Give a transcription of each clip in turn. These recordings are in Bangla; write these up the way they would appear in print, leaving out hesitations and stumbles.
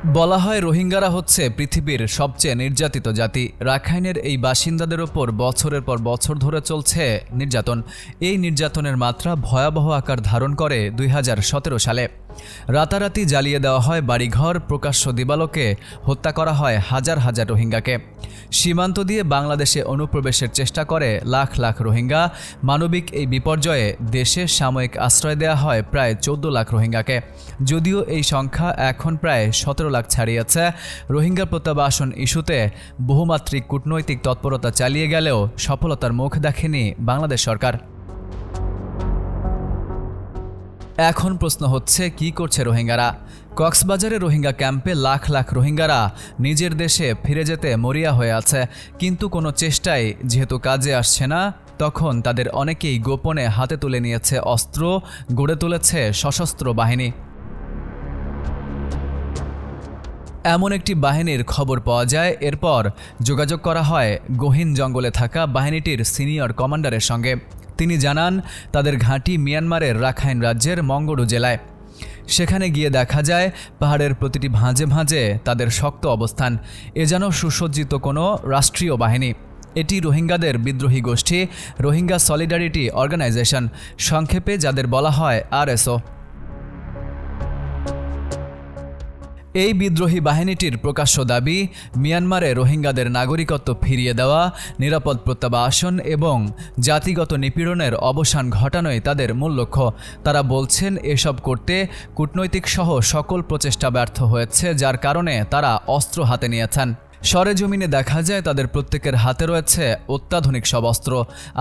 বলা হয় রোহিঙ্গারা হচ্ছে পৃথিবীর সবচেয়ে নির্যাতিত জাতি। রাখাইনের এই বাসিন্দাদের ওপর বছরের পর বছর ধরে চলছে নির্যাতন। এই নির্যাতনের মাত্রা ভয়াবহ আকার ধারণ করে 2017 সালে। রাতারাতি জ্বালিয়ে দেওয়া হয় বাড়িঘর, প্রকাশ্য দিবালোকে হত্যা করা হয় হাজার হাজার রোহিঙ্গাকে। সীমান্ত দিয়ে বাংলাদেশে অনুপ্রবেশের চেষ্টা করে লাখ লাখ রোহিঙ্গা। মানবিক এই বিপর্যয়ে দেশে সাময়িক আশ্রয় দেওয়া হয় প্রায় 14 লাখ রোহিঙ্গাকে। যদিও এই সংখ্যা এখন প্রায় 17 লাখ ছাড়িয়েছে। রোহিঙ্গা প্রত্যাবাসন ইস্যুতে বহুমাত্রিক কূটনৈতিক তৎপরতা চালিয়ে গেলেও সফলতার মুখ দেখেনি বাংলাদেশ সরকার। এখন প্রশ্ন হচ্ছে, কি করছে রোহিঙ্গারা? কক্সবাজারে রোহিঙ্গা ক্যাম্পে লাখ লাখ রোহিঙ্গারা নিজের দেশে ফিরে যেতে মরিয়া হয়ে আছে, কিন্তু কোনো চেষ্টাই যেহেতু কাজে আসছে না, তখন তাদের অনেকেই গোপনে হাতে তুলে নিয়েছে অস্ত্র, গড়ে তুলেছে সশস্ত্র বাহিনী। এমন একটি বাহিনীর খবর পাওয়া যায়। এরপর যোগাযোগ করা হয় গহীন জঙ্গলে থাকা বাহিনীটির সিনিয়র কমান্ডারের সঙ্গে। তিনি জানান, তাদের ঘাঁটি মিয়ানমারের রাখাইন রাজ্যের মঙ্গরু জেলায়। সেখানে গিয়ে দেখা যায় পাহাড়ের প্রতিটি ভাঁজে ভাঁজে তাদের শক্ত অবস্থান। এ যেন সুসজ্জিত কোনো রাষ্ট্রীয় বাহিনী। এটি রোহিঙ্গাদের বিদ্রোহী গোষ্ঠী, রোহিঙ্গা সলিডারিটি অর্গানাইজেশন, সংক্ষেপে যাদের বলা হয় RSO। এই বিদ্রোহী বাহিনীটির প্রকাশ্য দাবি, মিয়ানমারে রোহিঙ্গাদের নাগরিকত্ব ফিরিয়ে দেওয়া, নিরাপদ প্রত্যাবাসন এবং জাতিগত নিপীড়নের অবসান ঘটানোই তাদের মূল লক্ষ্য। তারা বলছেন, এসব করতে কূটনৈতিক সহ সকল প্রচেষ্টা ব্যর্থ হয়েছে, যার কারণে তারা অস্ত্র হাতে নিয়েছেন। সরেজমিনে দেখা যায় তাদের প্রত্যেকের হাতে রয়েছে অত্যাধুনিক সব অস্ত্র।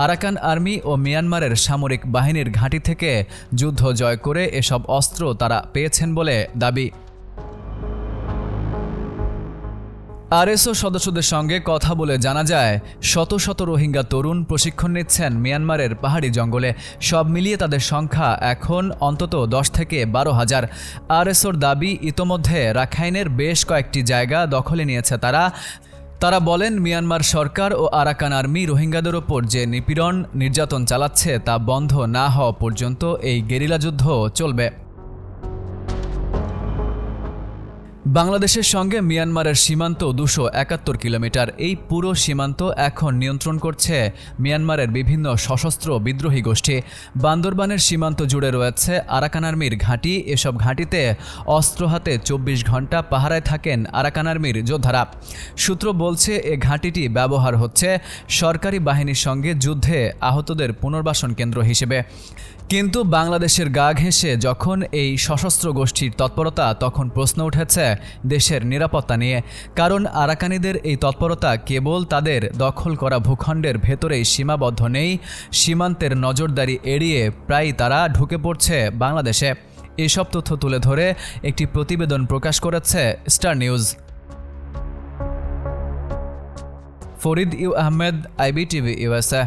আরাকান আর্মি ও মিয়ানমারের সামরিক বাহিনীর ঘাঁটি থেকে যুদ্ধ জয় করে এসব অস্ত্র তারা পেয়েছেন বলে দাবি। RSO সদস্যদের সঙ্গে কথা বলে জানা যায়, শত শত রোহিঙ্গা তরুণ প্রশিক্ষণ নিচ্ছেন মিয়ানমারের পাহাড়ি জঙ্গলে। সব মিলিয়ে তাদের সংখ্যা এখন অন্তত 10 থেকে 12 হাজার। RSOর দাবি, ইতোমধ্যে রাখাইনের বেশ কয়েকটি জায়গা দখলে নিয়েছে তারা বলেন, মিয়ানমার সরকার ও আরাকান আর্মি রোহিঙ্গাদের ওপর যে নিপীড়ন নির্যাতন চালাচ্ছে তা বন্ধ না হওয়া পর্যন্ত এই গেরিলা যুদ্ধ চলবে। বাংলাদেশের সঙ্গে মিয়ানমারের সীমান্ত 271 কিলোমিটার। এই পুরো সীমান্ত এখন নিয়ন্ত্রণ করছে মিয়ানমারের বিভিন্ন সশস্ত্র বিদ্রোহী গোষ্ঠী। বান্দরবানের সীমান্ত জুড়ে রয়েছে আরাকান আর্মির ঘাঁটি। এসব ঘাঁটিতে অস্ত্র হাতে 24 ঘন্টা পাহারায় থাকেন আরাকান আর্মির যোদ্ধারা। সূত্র বলছে, এ ঘাঁটিটি ব্যবহার হচ্ছে সরকারি বাহিনীর সঙ্গে যুদ্ধে আহতদের পুনর্বাসন কেন্দ্র হিসেবে। কিন্তু বাংলাদেশের গা ঘেঁষে যখন এই সশস্ত্র গোষ্ঠীর তৎপরতা, তখন প্রশ্ন উঠেছে দেশের নিরাপত্তা নিয়ে। কারণ আরাকানিদের এই তৎপরতা কেবল তাদের দখল করা ভূখণ্ডের ভেতরেই সীমাবদ্ধ নেই, সীমান্তের নজরদারি এড়িয়ে প্রায় তারা ঢুকে পড়ছে বাংলাদেশে। এসব তথ্য তুলে ধরে একটি প্রতিবেদন প্রকাশ করেছে Star News. Farid U Ahmed, IBTV USA।